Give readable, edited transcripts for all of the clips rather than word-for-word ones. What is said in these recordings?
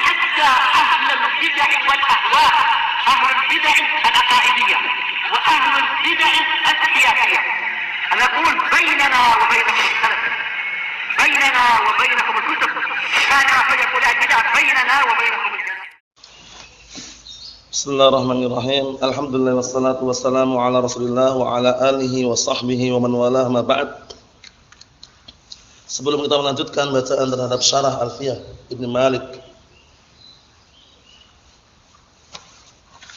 حتى أهل البدع والأهواء، أهل البدع العقائدية وأهل البدع السياسية. أنا أقول بيننا وبينكم السلف، بيننا وبينكم الكتب، كان فيقول البدع بيننا وبينكم الجنة. Bismillahirrahmanirrahim. Alhamdulillah wassalatu wassalamu ala Rasulillah wa ala alihi wa sahbihi wa man walah ma ba'd. Sebelum kita melanjutkan bacaan terhadap syarah Alfiyah Ibn Malik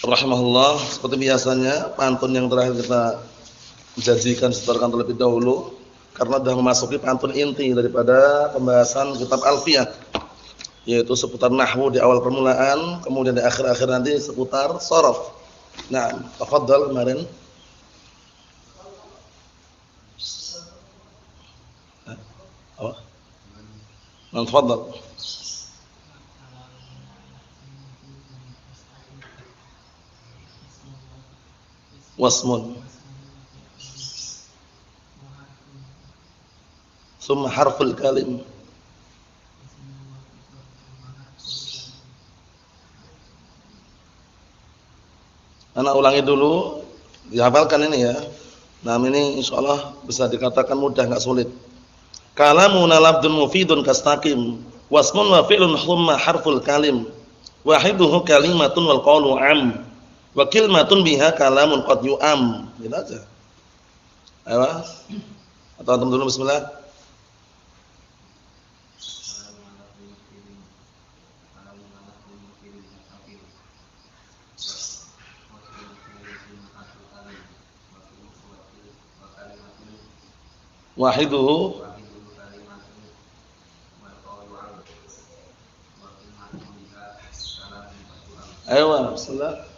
rahimahullah, seperti biasanya pantun yang terakhir kita janjikan setorkan terlebih dahulu karena sudah memasuki pantun inti daripada pembahasan kitab Alfiyah, yaitu seputar nahwu di awal permulaan, kemudian di akhir-akhir nanti seputar sharaf. Nah, tafadhal kemarin. Apa? Nah, tafadhal. Wasmun. Summa harful kalim. Anak ulangi dulu, dihafalkan ini ya. Nah, ini insyaallah bisa dikatakan mudah, enggak sulit. Kalamuna lafdun mufidun kastaqim, wasmun wa fi'lun humma harful kalim. Wahiduhu kalimatun wal qawlu am. Wa kalimatun biha kalamun qad yu'am. Gitu aja. Ayo. Atau antum dulu bismillah. Wahiduhu ayo bismillah.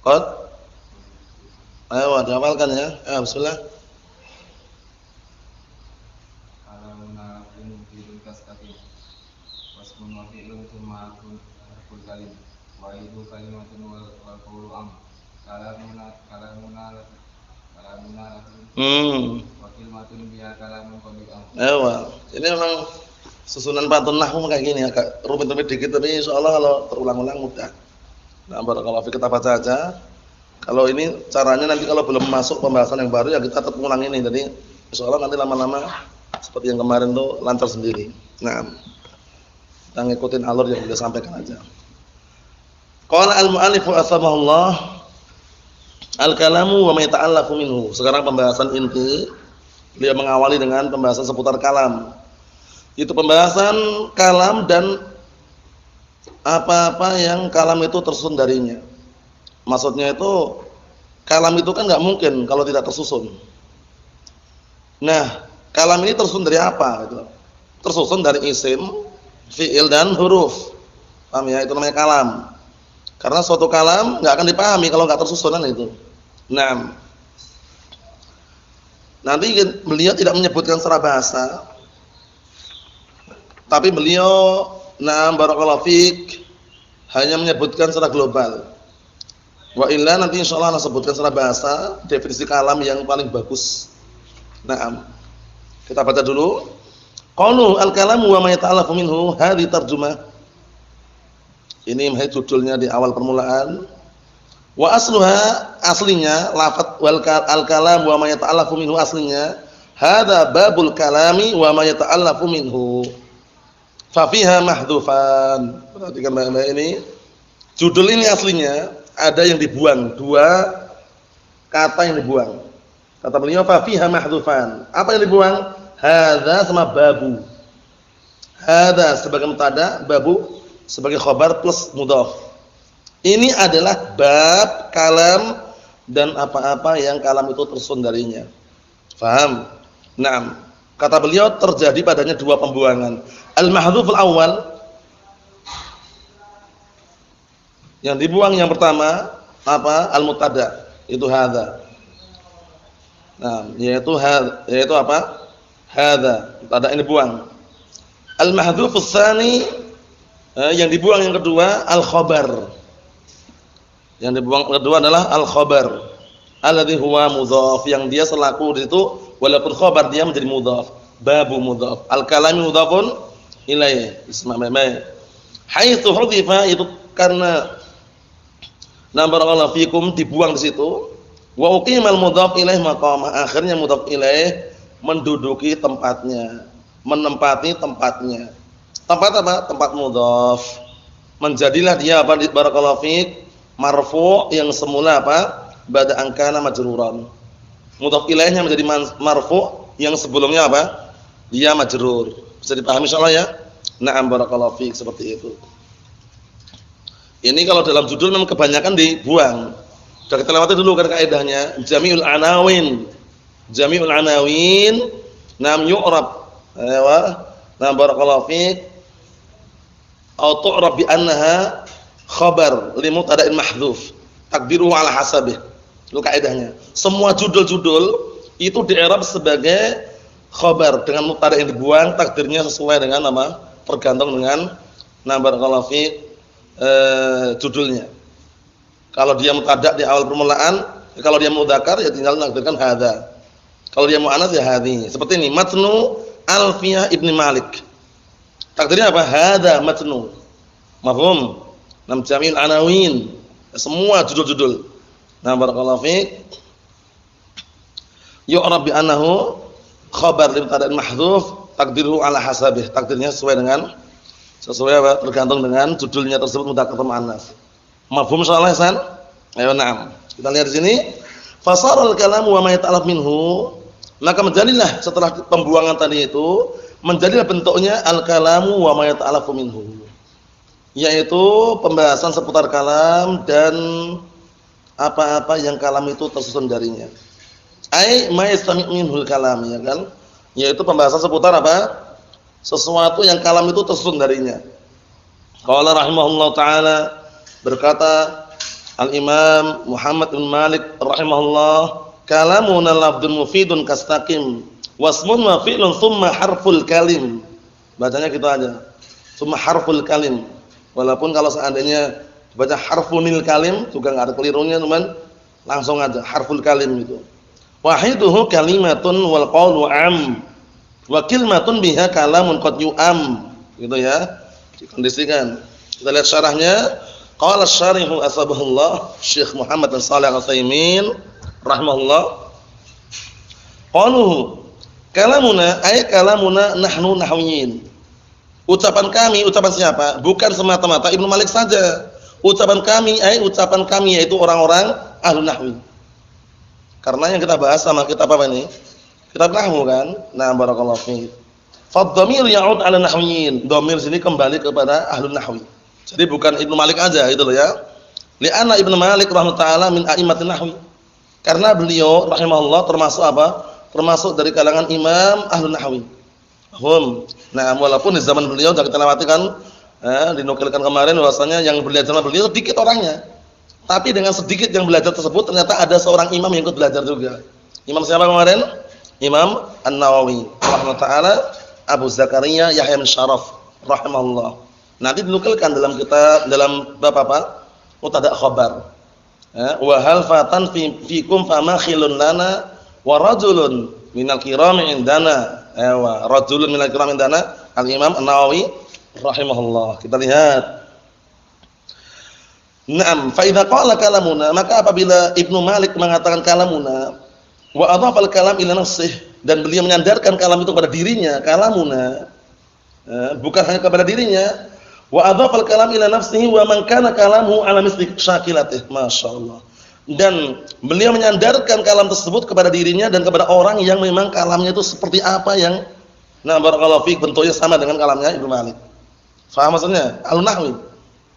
Qad ayo dihafalkan ya. Bismillah. Kalamuna mufidun kastaqim, wasmun wa fi'lun thumma harful kalim, wa idu kalimatun wal qawlu am. Kalamuna wa kalimatun biha kalamun qad am. Ini memang susunan pantun nahwu kayak gini, agak rumit-rumit dikit tapi insyaallah kalau terulang-ulang mudah. Nah, barakallahu fi, kita baca aja. Kalau ini caranya nanti kalau belum masuk pembahasan yang baru ya kita tetap ulang ini. Jadi insyaallah nanti lama-lama seperti yang kemarin tuh lancar sendiri. Nah, kita ngikutin alur yang sudah sampaikan aja. Qala al-mu'allif athamahullah, al-kalamu wa ma yata'allaqu minhu. Sekarang pembahasan inti. Beliau mengawali dengan pembahasan seputar kalam. Itu pembahasan kalam dan apa-apa yang kalam itu tersusun darinya. Maksudnya itu kalam itu kan nggak mungkin kalau tidak tersusun. Nah, kalam ini tersusun dari apa? Gitu. Tersusun dari isim, fiil dan huruf. Paham ya? Itu namanya kalam. Karena suatu kalam nggak akan dipahami kalau nggak tersusunan itu. Nah, nanti beliau tidak menyebutkan secara bahasa, tapi beliau barakallahu fiik hanya menyebutkan secara global. Wa illa nanti insyaallah ana sebutkan secara bahasa definisi kalam yang paling bagus. Naam. Kita baca dulu. Qaulu al-kalamu wa ma yata'allaqu minhu, hadhi tarjumah. Ini judulnya di awal permulaan. Wa asluha, aslinya lafaz wal al-kalam wa ma yata'allaqu minhu, aslinya hadza babul kalami wa ma yata'allaqu minhu. Fafiha mahdhufan. Perhatikan baik-baik ini. Judul ini aslinya ada yang dibuang, dua kata yang dibuang. Kata beliau fafiha mahdhufan. Apa yang dibuang? Hadza sama babu. Hadza sebagai mubtada, babu sebagai khabar plus mudhaf. Ini adalah bab kalam dan apa-apa yang kalam itu tersusun darinya. Faham? Naam. Kata beliau terjadi padanya dua pembuangan. Al-mahdhuful awal, Yang dibuang yang pertama apa? Al-mubtada, itu hadza. Nah, yaitu apa? Hadza. Mubtada ini dibuang. Al-mahdhufus tsani, yang dibuang yang kedua al-khabar. Yang dibuang kedua adalah al-khabar. Alladzi huwa mudhaf, yang dia selaku di situ walaupun khabar dia menjadi mudhaf. Babu mudhaf. Al-kalam mudhafun ilaih. Isma' ma'ma. Haitsu hudhifa, itu karena barakallahu fikum dibuang di situ. Wa uqimal mudhaf ilaih maqamah, akhirnya mudhaf ilaih menduduki tempatnya, menempati tempatnya. Tempat apa? Tempat mudhaf. Menjadilah dia apa? Barakallahu fik, marfu' yang semula apa? Bada angkana majruran. Mudhaf ilaihnya menjadi marfu' yang sebelumnya apa? Dia majrur. Bisa dipahami insyaallah ya? Na'am barakallahu fik, seperti itu. Ini kalau dalam judul memang kebanyakan dibuang. Sudah kita lewati dulu kan kaidahnya. Jami'ul anawin. Jami'ul anawin nam yu'rab. Na'am barakallahu fik. Au tu'rab bi annaha khabar li mubtada'in mahdhuf. Takdiruhu ala hasabih. Itu kaidahnya. Semua judul-judul itu di-i'rab sebagai khabar dengan mubtada yang dibuang, takdirnya sesuai dengan nama, tergantung dengan barakallahu fi judulnya. Kalau dia mubtada di awal permulaan, kalau dia mudzakkar ya tinggal nakdirkan hadza. Kalau dia muannats ya hadhi. Seperti ini, matnu Alfiyah Ibnu Malik. Takdirnya apa? Hadza matnu. Mafhum? Nam jami'ul anawin. Semua judul-judul. Barakallahu fiik. Yu'rab bi annahu khabar li mubtada'in mahdhuf, takdiruhu ala hasabih. Takdirnya sesuai apa? Tergantung dengan judulnya tersebut mudzakkar atau muannats. Mafhum insyaallah Hasan? Ayo na'am. Kita lihat di sini. Fasaral kalamu wa ma yata'allaf minhu. Maka menjadilah setelah pembuangan tadi itu, menjadilah bentuknya al-kalamu wa ma yata'allafu minhu. Yaitu pembahasan seputar kalam dan apa-apa yang kalam itu tersusun darinya. Ai ma yastami' minhul kalam, ya kan? Yaitu pembahasan seputar apa? Sesuatu yang kalam itu tersusun darinya. Qala rahimahullahu taala, berkata Al-Imam Muhammad bin Malik rahimahullah, kalamuna lafdun mufidun kastaqim wasmun wa fi'lun thumma harful kalim. Bacanya gitu aja. Thumma harful kalim. Walaupun kalau seandainya baca harfunil kalim juga enggak ada kelirunya teman. Langsung aja harful kalim itu. Wahiduhu kalimatun wal qawlu am. Wa kalimatun biha kalamun qad yu'am. Gitu ya. Dikondisikan. Kita lihat syarahnya. Qala asy-syarihu asbahullah Syekh Muhammad bin Shalih Al-Utsaimin rahimahullah. Qaluhu kalamuna ay kalamuna nahnu nahwiyin. Ucapan kami, ucapan siapa? Bukan semata-mata Ibnu Malik saja. Ucapan kami ay ucapan kami yaitu orang-orang ahlu nahwi. Karena yang kita bahas sama kitab apa ini? Kitab nahwu kan? Nah, barakallahu fiik. Fadh-dhamir ya'ud 'ala nahwiyin. Dhamir sini kembali kepada ahlu nahwi. Jadi bukan Ibnu Malik aja itu loh ya. Li'anna Ibnu Malik rahimahullah taala min a'immatin nahwi. Karena beliau rahimahullah termasuk apa? Termasuk dari kalangan imam ahlu nahwi. Paham? Nah, walaupun di zaman beliau sudah kita lewati kan, dinukilkan kemarin bahwasanya yang belajar sama beliau sedikit orangnya. Tapi dengan sedikit yang belajar tersebut ternyata ada seorang imam yang ikut belajar juga. Imam siapa kemarin? Imam An-Nawawi rahimahullah taala, Abu Zakaria Yahya bin Syaraf rahimahullah. Nanti dinukilkan dalam kitab dalam bab apa? Mubtada' khabar. Wa hal fatan fikum fama khilun lana wa rajulun minal kirami indana. Wa rajulun minal kirami indana. Al-Imam An-Nawawi rahimahullah. Kita lihat. Naam, fa idza qala kalamuna, maka apabila Ibnu Malik mengatakan kalamuna wa adhafa al-kalam ila nafsihi, dan beliau menyandarkan kalam itu pada dirinya, kalamuna bukan hanya kepada dirinya, wa adhafa al-kalam ila nafsihi wa man kana kalamu ala misli syakilatih, masyaallah. Dan beliau menyandarkan kalam tersebut kepada dirinya dan kepada orang yang memang kalamnya itu seperti apa yang barakallahu fiik bentuknya sama dengan kalamnya Ibnu Malik. Faham maksudnya? Al-Nahwi.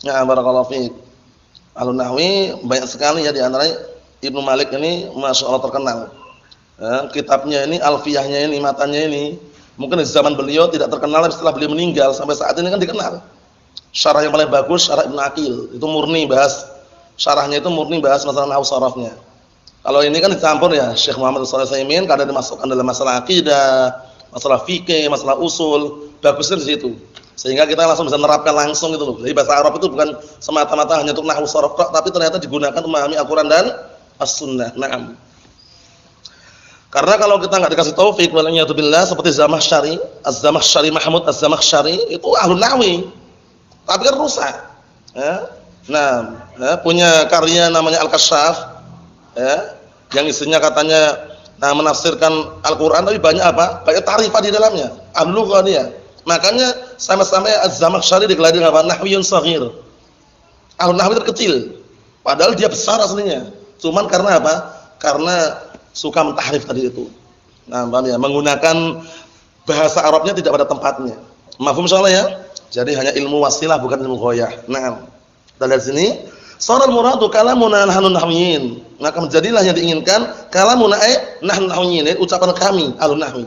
Ya, barakallahu fiik. Al-Nahwi banyak sekali ya di antara Ibnu Malik ini masyaallah terkenal. Kitabnya ini, alfiyahnya ini, matanya ini mungkin di zaman beliau tidak terkenal, setelah beliau meninggal sampai saat ini kan dikenal. Syarah yang paling bagus syarah Ibnu Aqil. Itu murni bahas syarahnya itu murni bahas masalah nahwu sarafnya. Kalau ini kan dicampur ya, Syekh Muhammad Shalih Al-Utsaimin kadang dimasukkan dalam masalah akidah, masalah fikih, masalah usul, bagusnya di situ. Sehingga kita langsung bisa menerapkan langsung gitu loh. Jadi bahasa Arab itu bukan semata-mata hanya untuk nahwu saraf, tapi ternyata digunakan untuk memahami Al-Qur'an dan As-Sunnah. Naam. Karena kalau kita enggak dikasih taufik waliyatubillah seperti Zamakhsyari, Az-Zamakhsyari Mahmud Az-Zamakhsyari itu ahlun nahwi. Tapi kan rusak. Ya. Nah, ya, punya karya namanya Al-Kasyaf, ya, yang isinya katanya menafsirkan Al-Qur'an tapi banyak apa? Banyak ta'rifat di dalamnya. Al-lughah dia. Makanya sama-sama Az-Zamakhsyari digelar dengan apa? Nahwiyun shaghir. Ahlun nahwi terkecil. Padahal dia besar aslinya. Cuman karena apa? Karena suka mentahrif tadi itu. Nah, paham ya? Menggunakan bahasa Arabnya tidak pada tempatnya. Mafhum insyaallah ya? Jadi hanya ilmu wasilah bukan ilmu ghayah. Nah, kita lihat sini, saral muradu kalamuna nahnu nahwiyin. Maka menjadilah yang diinginkan kalamuna nahnu nahwiyin, ucapan kami ahlun nahwi.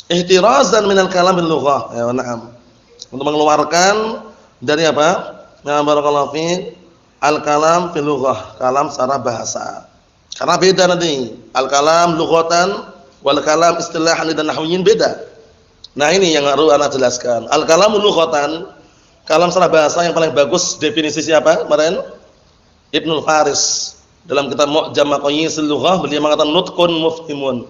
Ihtirazan minal kalam bil lughah. Ya, na'am. Untuk mengeluarkan dari apa? Nah, barakallahu fi al-kalam fil lughah, kalam secara bahasa. Karena beda nanti. Al-kalam lughatan wal kalam istilahan dan nahwiyin beda. Nah, ini yang harus ana jelaskan. Al-kalamu lughatan, kalam secara bahasa yang paling bagus definisi siapa? Kemarin Ibnu Faris dalam kitab Mu'jam Maqayisil Lughah beliau mengatakan nutqun mufhimun.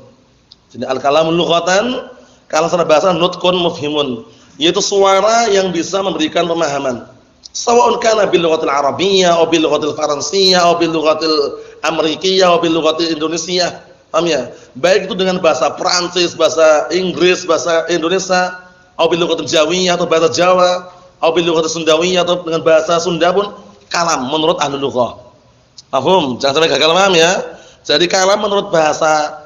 Jadi al-kalamu lughatan, kalam secara bahasa nutqun mufhimun, yaitu suara yang bisa memberikan pemahaman. Sawa'un kana bil lughatil arabiyyah aw bil lughatil faransiyyah aw bil lughatil amrikiyyah aw bil lughatil indonesiyyah. Paham ya? Baik itu dengan bahasa Prancis, bahasa Inggris, bahasa Indonesia, atau bil lughatil Jawiyah atau bahasa Jawa, atau bil lughatil Sundawiyah atau dengan bahasa Sunda pun kalam menurut ahli lughah. Paham? Jangan sampai gagal paham ya. Jadi kalam menurut bahasa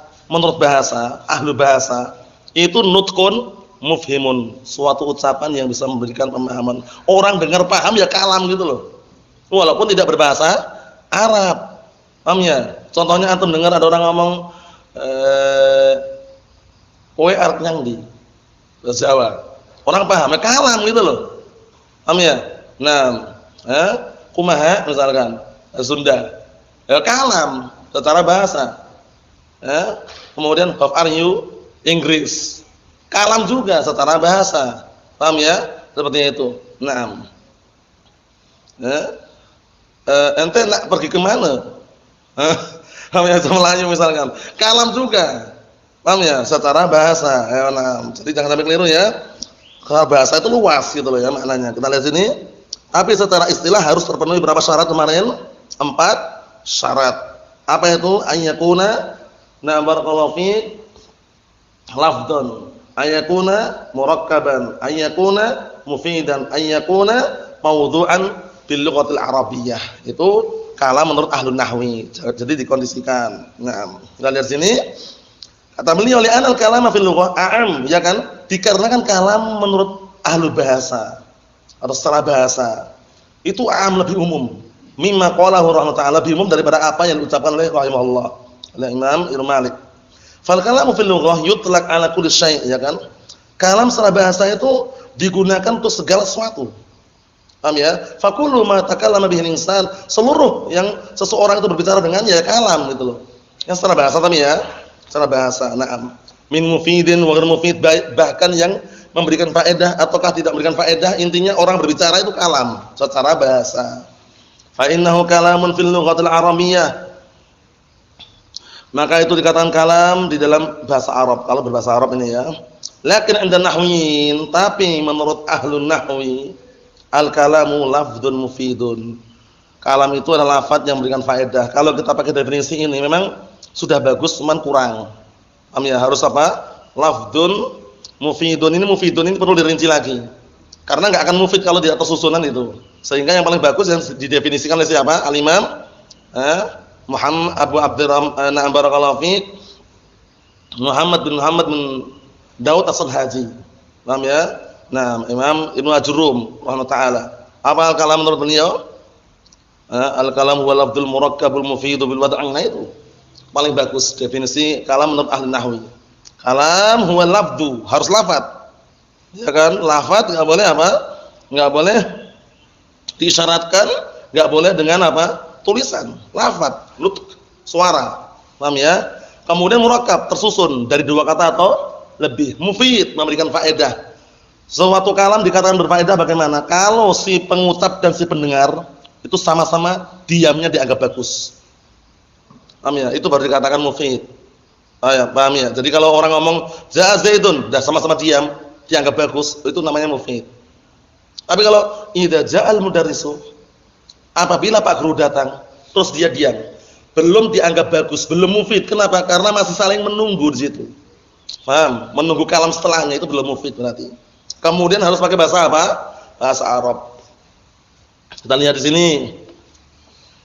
ahli bahasa itu nutqun mufhimun, suatu ucapan yang bisa memberikan pemahaman. Orang dengar paham ya kalam gitu loh. Walaupun tidak berbahasa Arab. Paham ya? Contohnya antum dengar ada orang ngomong kowe arep nyang ndi? Bahasa Jawa. Orang paham, ya kalam gitu loh. Paham ya? Nah, kumaha misalkan Sunda. Ya kalam secara bahasa. Kemudian how are you? Inggris. Kalam juga secara bahasa. Paham ya? Seperti itu. Naam. Ente nak pergi ke mana? Paham ya, Melayu misalkan. Kalam juga. Paham ya? Secara bahasa. Ya, nah. Jadi jangan sampai keliru ya. Kalau bahasa itu luas gitu loh ya maknanya. Kita lihat sini. Tapi secara istilah harus terpenuhi berapa syarat kemarin? 4 syarat. Apa itu? Ayyakuna barakallahu fi lafdun. Ayyakuna murakkaban. Ayyakuna mufidan. Ayyakuna mawdu'an bil lughatil arabiyyah. Itu kalam menurut ahlun nahwi. Jadi dikondisikan. Nah, kita lihat sini. Kata beliau li'anal kalama fil lughah a'am, ya kan? Dikarenakan kalam menurut ahlu bahasa atau secara bahasa itu a'am, lebih umum. Mimma qalahu rahmatullahi ta'ala, lebih umum daripada apa yang diucapkan oleh rahimahullah, oleh Imam Ibnu Malik. Fal kalamu fil lughah yutlaq ala kulli syai', ya kan? Kalam secara bahasa itu digunakan untuk segala sesuatu. Paham ya? Fa kullu ma takallama bihi insan, seluruh yang seseorang itu berbicara dengannya ya kalam gitu loh. Yang secara bahasa tapi ya, secara bahasa. Na'am. Min mufidin wa ghair mufid, bahkan yang memberikan faedah ataukah tidak memberikan faedah, intinya orang berbicara itu kalam secara bahasa. Fa innahu kalamun fil lughatil arabiyyah. Maka itu dikatakan kalam di dalam bahasa Arab. Kalau berbahasa Arab ini ya. Lakin 'inda nahwiyin, tapi menurut ahlun nahwi al-kalamu lafdun mufidun. Kalam itu adalah lafaz yang memberikan faedah. Kalau kita pakai definisi ini memang sudah bagus, cuman kurang. Paham ya? Harus apa? Lafdun mufidun. Ini mufidun ini perlu dirinci lagi. Karena enggak akan mufid kalau di atas susunan itu. Sehingga yang paling bagus yang didefinisikan oleh siapa? Al-Imam Muhammad Abu Abdurrahman barakallahu fiik Muhammad bin Daud As-Sanhaji. Paham ya? Nah, Imam Ibnu Ajurrum rahimahullah taala. Apa al-kalam menurut beliau? Al-kalam huwa lafdzul murakkabul mufidu bil wad'in, itu paling bagus definisi kalam menurut ahli nahwi. Kalam huwa lafdu, harus lafaz. Ya kan? Lafaz enggak boleh apa? Enggak boleh Diisyaratkan enggak boleh dengan apa? Tulisan, lafaz, nutq, suara. Paham ya? Kemudian murakkab, tersusun dari dua kata atau lebih. Mufid, memberikan faedah. Suatu kalam dikatakan berfaedah bagaimana? Kalau si pengucap dan si pendengar itu sama-sama diamnya dianggap bagus. Paham ya? Itu baru dikatakan mufid. Ya, paham ya? Jadi kalau orang ngomong jaa Zaidun, dah sama-sama diam, dianggap bagus, itu namanya mufid. Tapi kalau idza ja'al mudarrisu, apabila Pak Guru datang, terus dia diam, belum dianggap bagus, belum mufid. Kenapa? Karena masih saling menunggu di situ. Paham? Menunggu kalam setelahnya itu belum mufid berarti. Kemudian harus pakai bahasa apa? Bahasa Arab. Kita lihat di sini.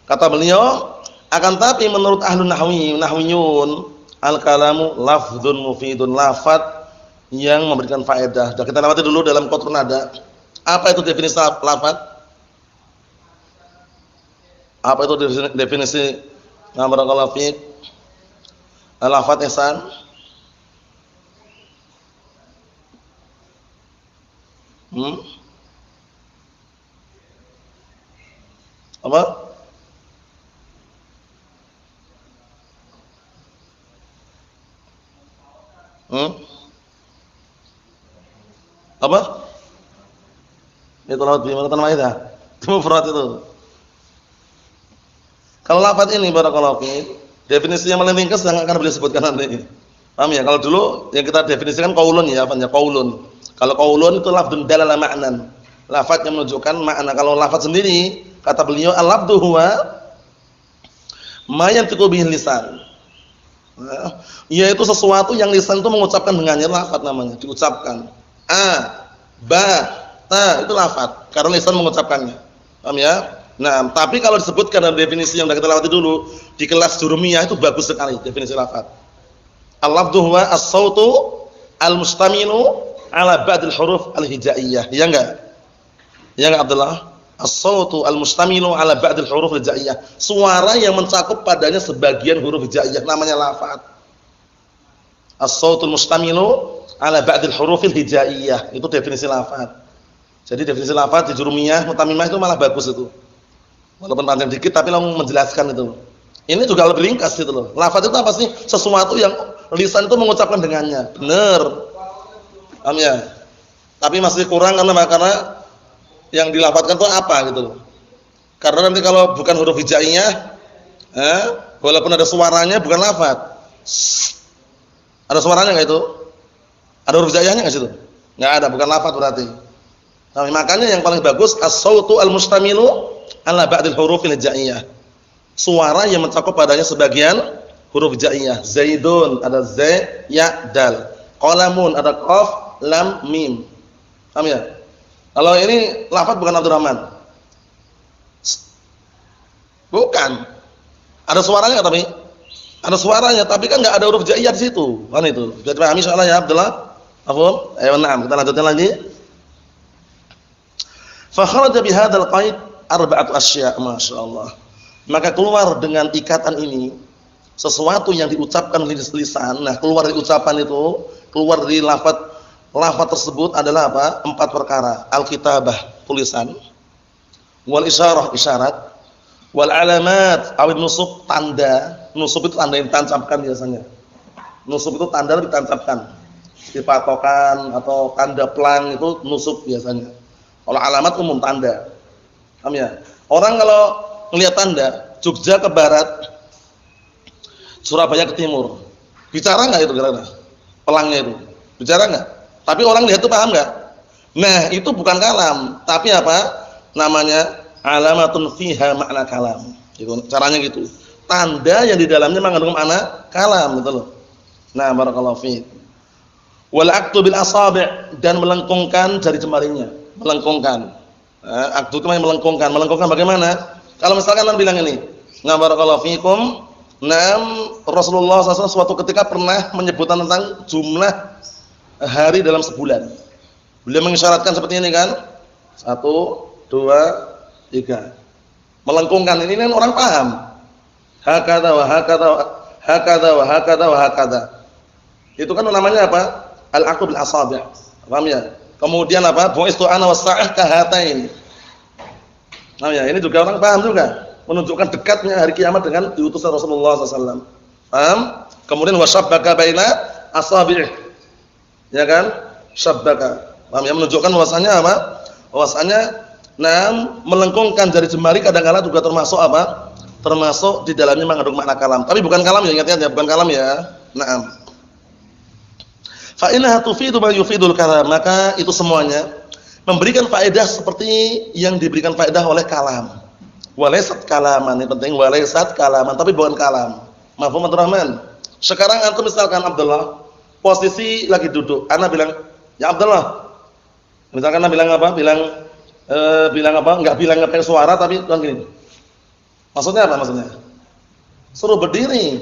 Kata beliau, akan tapi menurut ahlun nahwiyun, al-kalamu lafdzun mufidun, lafaz yang memberikan faedah. Dan kita lewati dulu dalam qatrun nada. Apa itu definisi lafaz? Apa itu definisi barakallahu fiik? Lafaz ihsan. Apa? Apa? Itu laut bima katan Maidah. Itu mufrad itu. Kalau lafaz ini barakallahu fiik, definisinya paling ringkas yang akan beliau sebutkan nanti. Paham ya? Kalau dulu yang kita definisikan qaulun ya, apa ya? Qaulun. Kalau qaulun itu lafdzun dalala ma'nan. Lafaz yang menunjukkan makna. Kalau lafaz sendiri, kata beliau al-lafdhu huwa ma yantiqu bihi lisan. Yaitu sesuatu yang lisan itu mengucapkan dengannya, lafaz namanya, diucapkan. A, ba, ta, itu lafaz karena lisan mengucapkannya. Paham ya? Nah, tapi kalau disebutkan dalam definisi yang sudah kita lewati dulu di kelas jurumiyah itu bagus sekali definisi lafaz. Al-lafdhu huwa as-sautu al-mustamilu ala ba'dil huruf al-hijaiyah. Ya enggak? Ya enggak Abdullah? As-sautu al-mustamilu ala ba'dil huruf al-hijaiyah. Suara yang mencakup padanya sebagian huruf hijaiyah namanya lafaz. As-sautu al-mustamilu ala ba'dil huruf al-hijaiyah. Itu definisi lafaz. Jadi definisi lafaz di jurumiyah mutamimah itu malah bagus itu. Walaupun panjang dikit tapi langsung menjelaskan itu. Ini juga lebih ringkas gitu loh. Lafaz itu apa sih? Sesuatu yang lisan itu mengucapkan dengannya. Benar. Paham ya? Tapi masih kurang karena yang dilafadzkan itu apa gitu loh. Karena nanti kalau bukan huruf hijaiyah, walaupun ada suaranya bukan lafaz. Ada suaranya enggak itu? Ada huruf hijaiyahnya enggak situ? Enggak ada, bukan lafaz berarti. Nah, makanya yang paling bagus as-sautu al-mustamilu ala ba'dil hurufil hijaiyah. Suara yang mencakup padanya sebagian huruf hijaiyah. Zaidun ada z, ya, dal. Qalamun ada qaf, lam, mim. Paham ya? Kalau ini lafaz bukan Abdurrahman. Bukan. Ada suaranya tapi? Ada suaranya tapi kan enggak ada huruf hijaiyah di situ. Kan itu. Bisa dipahami insyaallah ya Abdullah? Afwan. Ayo na'am, kita lanjutkan lagi. Fa kharaja bi hadzal qaid arba'atu asya', masyaallah. Maka keluar dengan ikatan ini sesuatu yang diucapkan oleh lisan. Nah, keluar dari ucapan itu, keluar dari lafaz tersebut adalah apa? 4 perkara. Al-kitabah, tulisan. Wal isyarah, isyarat. Wal alamat, awin nusub, tanda. Nusub itu tanda yang ditancapkan biasanya. Nusub itu tanda yang ditancapkan. Dipatokan atau tanda pelang itu nusub biasanya. Kalau alamat umum tanda. Paham ya? Orang kalau melihat tanda Jogja ke barat, Surabaya ke timur, bicara nggak itu kira-kira? Pelangnya itu bicara nggak? Tapi orang lihat itu paham nggak? Nah itu bukan kalam, tapi apa? Namanya alamatun fiha makna kalam. Itu caranya gitu. Tanda yang di dalamnya mengandung makna kalam gitu loh. Nah barakallahu fiik. Wal aqdu bil asabi' dan melengkungkan jari jemarinya, melengkungkan. Aqdu itu melengkungkan. Melengkungkan bagaimana? Kalau misalkan orang bilang ini, "Nah barakallahu fiikum." Rasulullah SAW suatu ketika pernah menyebutkan tentang jumlah hari dalam sebulan. Beliau mengisyaratkan seperti ini kan? 1, 2, 3. Melengkungkan ini kan orang paham. Hakadha wa hakadha hakadha wa hakadha wa hakadha. Itu kan namanya apa? Al-aqd bil asabi'. Paham ya? Kemudian apa? Bu'istu ana was-sa'ih kahatain. Nah ya, ini juga orang paham juga, menunjukkan dekatnya hari kiamat dengan diutusnya Rasulullah SAW. Paham? Kemudian wasyabbaka baina asabi'ih. Ya kan? Syabbaka. Paham ya? Menunjukkan bahwasanya apa? Bahwasanya melengkungkan jari jemari kadang-kala juga termasuk apa? Termasuk di dalamnya mengandung makna kalam. Tapi bukan kalam ya, ingat ya, bukan kalam ya. Naam. Fa innaha tufidu ma yufidul kalam. Maka itu semuanya memberikan faedah seperti yang diberikan faedah oleh kalam. Walaysat kalaman, ini penting, walaysat kalaman, tapi bukan kalam. Mafhum Abdurrahman? Sekarang antum misalkan Abdullah posisi lagi duduk, ana bilang, "Ya Abdullah." Misalkan ana bilang apa? Bilang apa? Enggak bilang pakai suara tapi bilang gini. Maksudnya apa maksudnya? Suruh berdiri.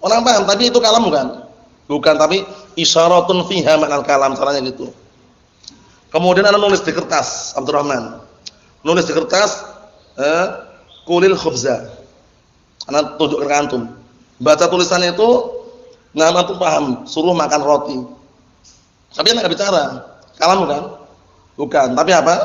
Orang paham, tapi itu kalam bukan? Bukan, tapi isyaratun fiha ma'nal kalam, caranya gitu. Kemudian ana nulis di kertas, Abdurrahman. Nulis di kertas kulil khubza. Ana tunjukkan ke antum. Baca tulisannya itu antum paham, suruh makan roti. Tapi ana enggak bicara. Kalam bukan? Bukan, tapi apa?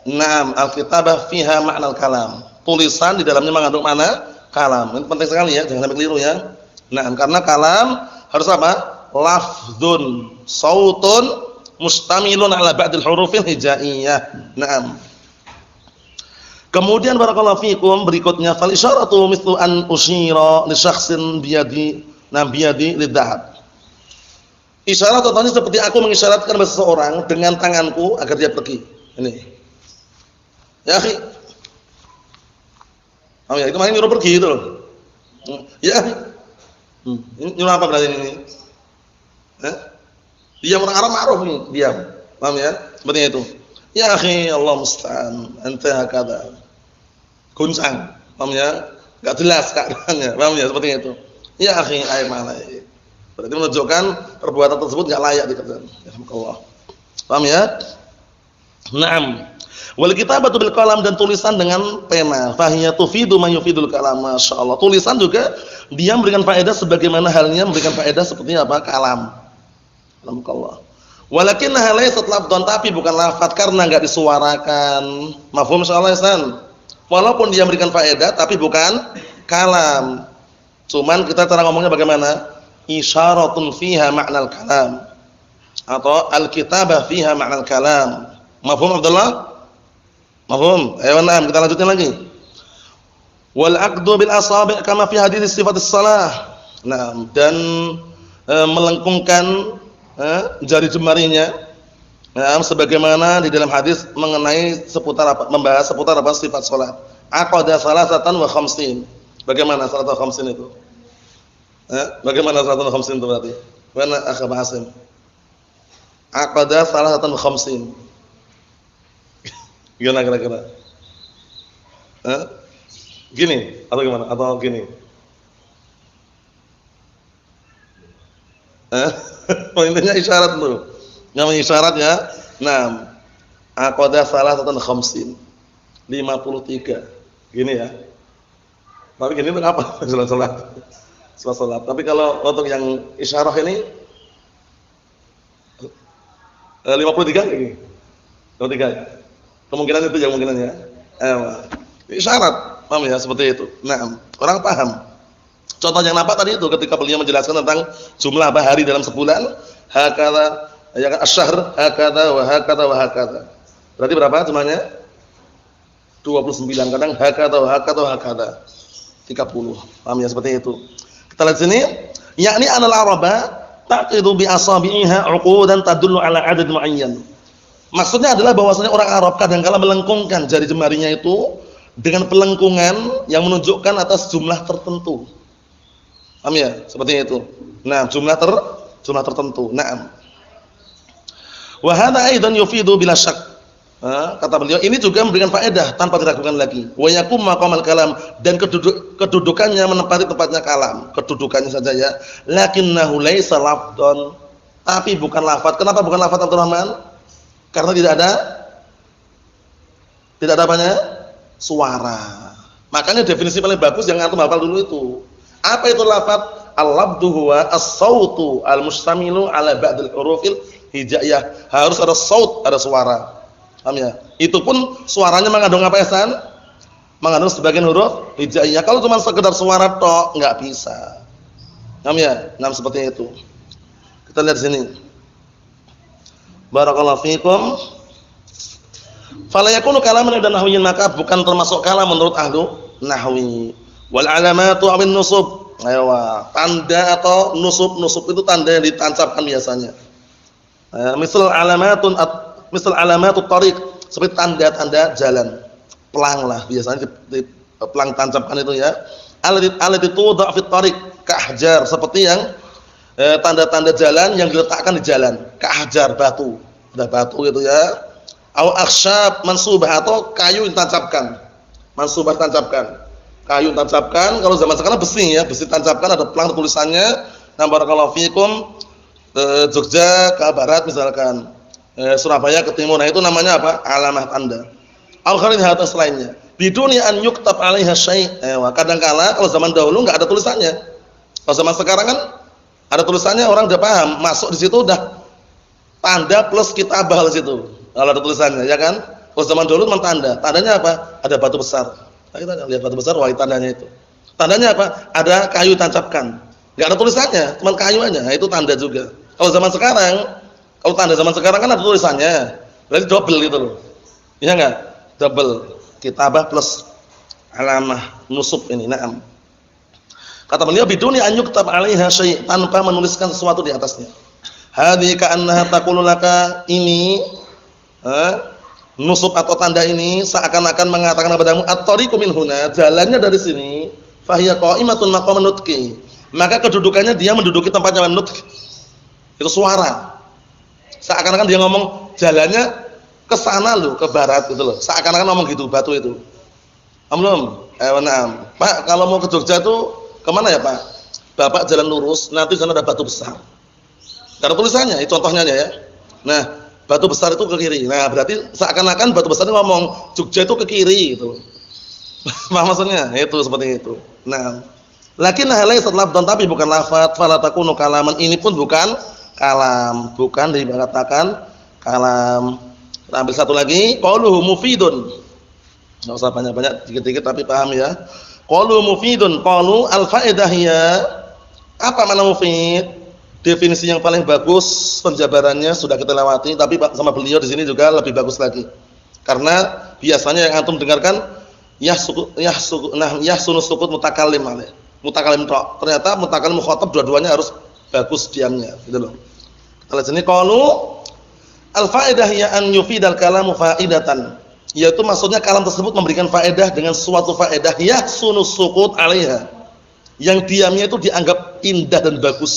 Naam, al-kitabah fiha ma'nal kalam. Tulisan di dalamnya mengandung makna kalam. Ini penting sekali ya, jangan sampai keliru ya. Naam, karena kalam harus apa? Lafdzun, sautun mustamilun ala ba'dil hurufil hijaiyah. Naam. Kemudian barakallahu fikum berikutnya fal isyaratu mithlu an usyira li syakhsin biyadi lidhahab. Isyarat contohnya seperti aku mengisyaratkan kepada seseorang dengan tanganku agar dia pergi. Ini. Ya akhi. Oh ya, itu main nyuruh pergi itu loh. Ya akhi. Nyuruh apa berarti ini? Diam, orang Arab ma'ruf nih, diam. Paham ya? Seperti itu. Ya akhi, Allah musta'an. Anta hakadha. Guncang. Paham ya? Enggak jelas keadaannya. Paham ya? Seperti itu. Ya akhi, air mana ini? Berarti menunjukkan perbuatan tersebut enggak layak dikerjakan. Alhamdulillah. Paham ya? Naam. Wal kitabatu bil qalam, dan tulisan dengan pena. Fahiya tufidu ma yufidul kalam. Masyaallah. Tulisan juga dia memberikan faedah sebagaimana halnya memberikan faedah seperti apa? Kalam. Alhamdulillah. Walakinnaha laysat lafdhan, tapi bukan lafaz karena enggak disuarakan. Mafhum insyaallah Ihsan. Walaupun dia memberikan faedah tapi bukan kalam. Cuman kita cara ngomongnya bagaimana? Isyaratun fiha ma'nal kalam. Atau al-kitabah fiha ma'nal kalam. Mafhum Abdullah? Mafhum? Ayo na'am, kita lanjutkan lagi. Wal aqdu bil asabi' kama fi hadits sifatis shalah. Nah, dan melengkungkan jari jemarinya, sebagaimana di dalam hadis mengenai seputar apa, membahas seputar apa sifat salat. Aqada salasatan wa khamsin. Bagaimana salat wa khamsin itu? Bagaimana salat wa khamsin itu berarti? Mana akh Hasim? Aqada salasatan wa khamsin. Gimana kira-kira? Gini atau gimana? Atau gini? Intinya isyarat dulu. Namanya isyarat ya. Nah, aqada salasatan khamsin. 53. Gini ya. Tapi gini untuk apa? Salat. Tapi kalau untuk yang isyarah ini 53 kayak gini. 53. Kemungkinan itu yang kemungkinannya. Isyarat, paham ya, seperti itu. Nah, orang paham. Contoh yang nampak tadi itu ketika beliau menjelaskan tentang jumlah hari dalam sebulan, hakadha, ya kan, asy-syahr hakadha wa hakadha wa hakadha. Berarti berapa jumlahnya? 29. Kadang hakadha wa hakadha wa hakadha. 30. Paham ya, seperti itu. Kita lihat sini, yakni anal araba taqidu bi asabi'iha 'uqudan tadullu ala 'adad muayyan. Maksudnya adalah bahwasanya orang Arab kadang-kala melengkungkan jari jemarinya itu dengan pelengkungan yang menunjukkan atas jumlah tertentu. Paham ya? Seperti itu. Nah, jumlah tertentu. Naam. Wa hadza aidan yufidu bila syak. Kata beliau, ini juga memberikan faedah tanpa diragukan lagi. Wa yakum maqamal kalam, dan kedudukannya menempati tempatnya kalam. Kedudukannya saja ya. Lakinnahu laisa lafdhan, tapi bukan lafaz. Kenapa bukan lafaz Abdurrahman? Karena tidak ada apanya? Suara. Makanya definisi paling bagus yang antum hafal dulu itu. Apa itu lafaz? Al-lafdhu huwa as-sautu al-mustamilu ala ba'dil hurufil hijaiyah. Harus ada saut, ada suara. Paham ya? Itu pun suaranya mengandung apa ya, San? Mengandung sebagian huruf hijaiyah. Kalau cuma sekedar suara tok enggak bisa. Paham ya? Nah, seperti itu. Kita lihat sini. Barakallahu fikum. Fala yakunu kalaman dan nahwiyyin, maka bukan termasuk kalam menurut ahlu nahwi. Wal alamatu awin nusub. Ayo, tanda atau nusub itu tanda yang ditancapkan biasanya. Misal alamatut tariq, seperti tanda-tanda jalan. Pelang lah biasanya di pelang tancapkan itu ya. Alati tud'a fit tariq kahjar, seperti yang tanda-tanda jalan yang diletakkan di jalan. Kahjar, batu. Ada batu gitu ya. Aw aksyab mansubah, atau kayu yang tancapkan. Mansubah tancapkan. Kayu tancapkan, kalau zaman sekarang besi ya, besi tancapkan ada pelang tulisannya. Nah, barakallahu fikum, Jogja ke barat misalkan, Surabaya ke timur. Nah, itu namanya apa? Alamah tanda. Aw kharijah atau selainnya. Biduni an yuktab 'alaiha syai'. Kadang-kala kalau zaman dahulu enggak ada tulisannya. Kalau zaman sekarang kan ada tulisannya, orang udah paham, masuk di situ udah tanda plus kitabah di situ. Kalau ada tulisannya, ya kan? Kalau zaman dulu memang tanda. Tandanya apa? Ada batu besar. Nah, kita lihat batu besar, wah tandanya itu. Tandanya apa? Ada kayu tancapkan. Enggak ada tulisannya, cuma kayu aja. Nah, itu tanda juga. Kalau zaman sekarang, kalau tanda zaman sekarang kan ada tulisannya. Berarti double gitu loh. Iya enggak? Double. Kitabah plus alamah nusub ini. Naam. Kata beliau, biduni an yuktab 'alaiha syai', tanpa menuliskan sesuatu di atasnya. Hadhi ka'annaha taqulu laka, ini nusub atau tanda ini seakan-akan mengatakan kepadamu at-tariqu min huna, jalannya dari sini, fahiya qa'imatun maqam nutqi, maka kedudukannya dia menduduki tempatnya nutq. Itu suara. Seakan-akan dia ngomong jalannya ke sana loh, ke barat gitu loh. Seakan-akan ngomong gitu batu itu. Belum? Naam. Pak, kalau mau ke Jogja tuh kemana ya, Pak? Bapak jalan lurus, nanti sana ada batu besar. Karena tulisannya, itu contohnya ya. Nah, batu besar itu ke kiri. Nah, berarti seakan-akan batu besar itu ngomong Jogja itu ke kiri gitu. Paham maksudnya? Itu seperti itu. Nah, lakinnaha laysat lafdhan, tapi bukan lafaz, fala takunu kalaman, ini pun bukan kalam, bukan dikatakan kalam. Kita ambil satu lagi, qauluhu mufidun. Enggak usah banyak-banyak, dikit-dikit tapi paham ya. Qauluhu mufidun, qaulu al-faedah hiya, apa makna mufid? Definisi yang paling bagus penjabarannya sudah kita lewati, tapi sama beliau di sini juga lebih bagus lagi. Karena biasanya yang antum dengarkan yahsunu sukut mutakallim alaih. Mutakallim tok. Ternyata mutakallim mukhatab dua-duanya harus bagus diamnya, gitu loh. Kita lihat sini, qalu al-faedah ya an yufidal kalamu faidatan. Yaitu maksudnya kalam tersebut memberikan faedah dengan suatu faedah yahsunu sukut alaiha. Yang diamnya itu dianggap indah dan bagus.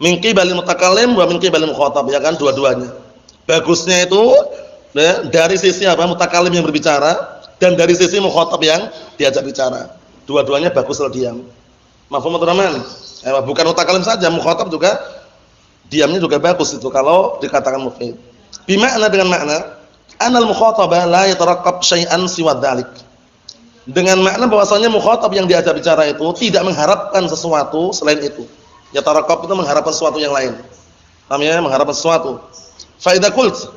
Min qibalil mutakallim wa min qibalil mukhatab, ya kan, dua-duanya. Bagusnya itu dari sisi apa? Mutakallim yang berbicara, dan dari sisi mukhatab yang diajak bicara. Dua-duanya bagus kalau diam. Mafhum teman-teman? Bukan mutakallim saja, mukhatab juga diamnya juga bagus itu kalau dikatakan mufid. Bimakna, dengan makna anal mukhatabah la yataraqqab syai'an siwa dzalik. Dengan makna bahwasanya mukhatab yang diajak bicara itu tidak mengharapkan sesuatu selain itu. Ya tarakab itu mengharapkan sesuatu yang lain. Namanya mengharapkan sesuatu. Fa idza qult,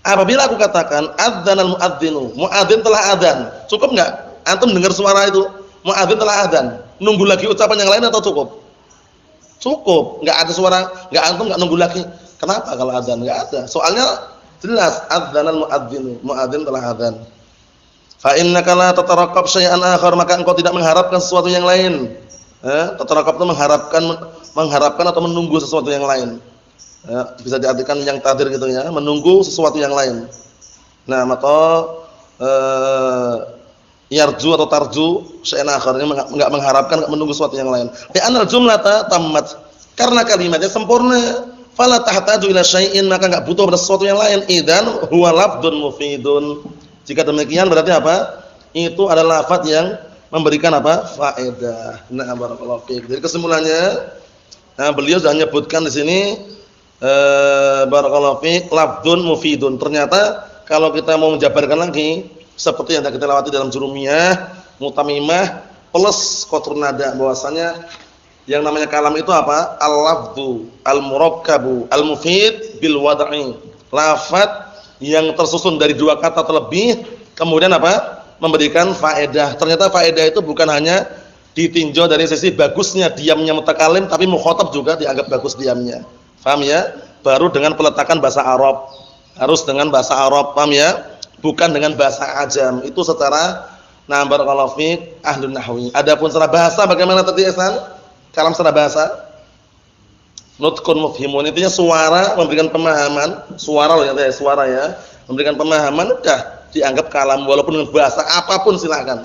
apabila aku katakan adzanal muadzinu, muadzin telah adzan, cukup enggak? Antum dengar suara itu, muadzin telah adzan. Nunggu lagi ucapan yang lain atau cukup? Cukup, enggak ada suara, enggak, antum enggak nunggu lagi. Kenapa kalau adzan? Enggak ada. Soalnya jelas adzanal muadzinu, muadzin telah adzan. Fa innaka la tatarakab syai'an akhar, maka engkau tidak mengharapkan sesuatu yang lain. Tatarakab itu mengharapkan atau menunggu sesuatu yang lain. Bisa diartikan yang tadir gitu ya, menunggu sesuatu yang lain. Nah, maka yarju atau tarju syai'an akhar, enggak mengharapkan, enggak menunggu sesuatu yang lain. Li'anal jumlata tammat, karena kalimatnya sempurna. Fala tahtaju ila syai'in, maka enggak butuh pada sesuatu yang lain. Idzan huwa lafdun mufidun. Jika demikian berarti apa? Itu adalah lafaz yang memberikan apa? Faedah. Nah, barakallahu fiik. Jadi kesimpulannya, nah, beliau sudah menyebutkan di sini barakallahu fiik lafdun mufidun. Ternyata kalau kita mau menjabarkan lagi seperti yang kita lewati dalam jurumiyah, mutamimah plus qatrun nada, bahwasanya yang namanya kalam itu apa? Al-lafdhu, al-murakkabu, al-mufid bil wad'i. Lafaz yang tersusun dari dua kata terlebih, kemudian apa? Memberikan faedah. Ternyata faedah itu bukan hanya ditinjau dari sisi bagusnya diamnya mutakalim, tapi mukhatab juga dianggap bagus diamnya. Paham ya? Baru dengan peletakan bahasa Arab. Harus dengan bahasa Arab, paham ya? Bukan dengan bahasa ajam. Itu secara barakallahu fiik ahlun nahwi. Adapun secara bahasa bagaimana tadi Ihsan? Kalam secara bahasa nutqun mufhimun, intinya suara memberikan pemahaman, suara loh ya, suara ya, memberikan pemahaman udah dianggap kalam walaupun dengan bahasa apapun silakan.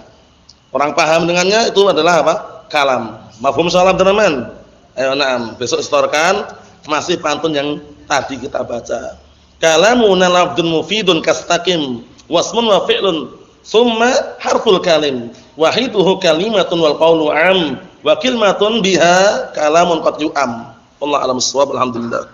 Orang paham dengannya itu adalah apa? Kalam. Mafhum salam teman-teman. Ayo na'am, besok setorkan masih pantun yang tadi kita baca. Kalamun lafdun mufidun kastaqim wasmun wa fi'lun summa harful kalim wahiduhu kalimatun wal qawlu am wa kalimatun biha kalamun qad yu'am. Wallahu a'lam bissawab. Alhamdulillah.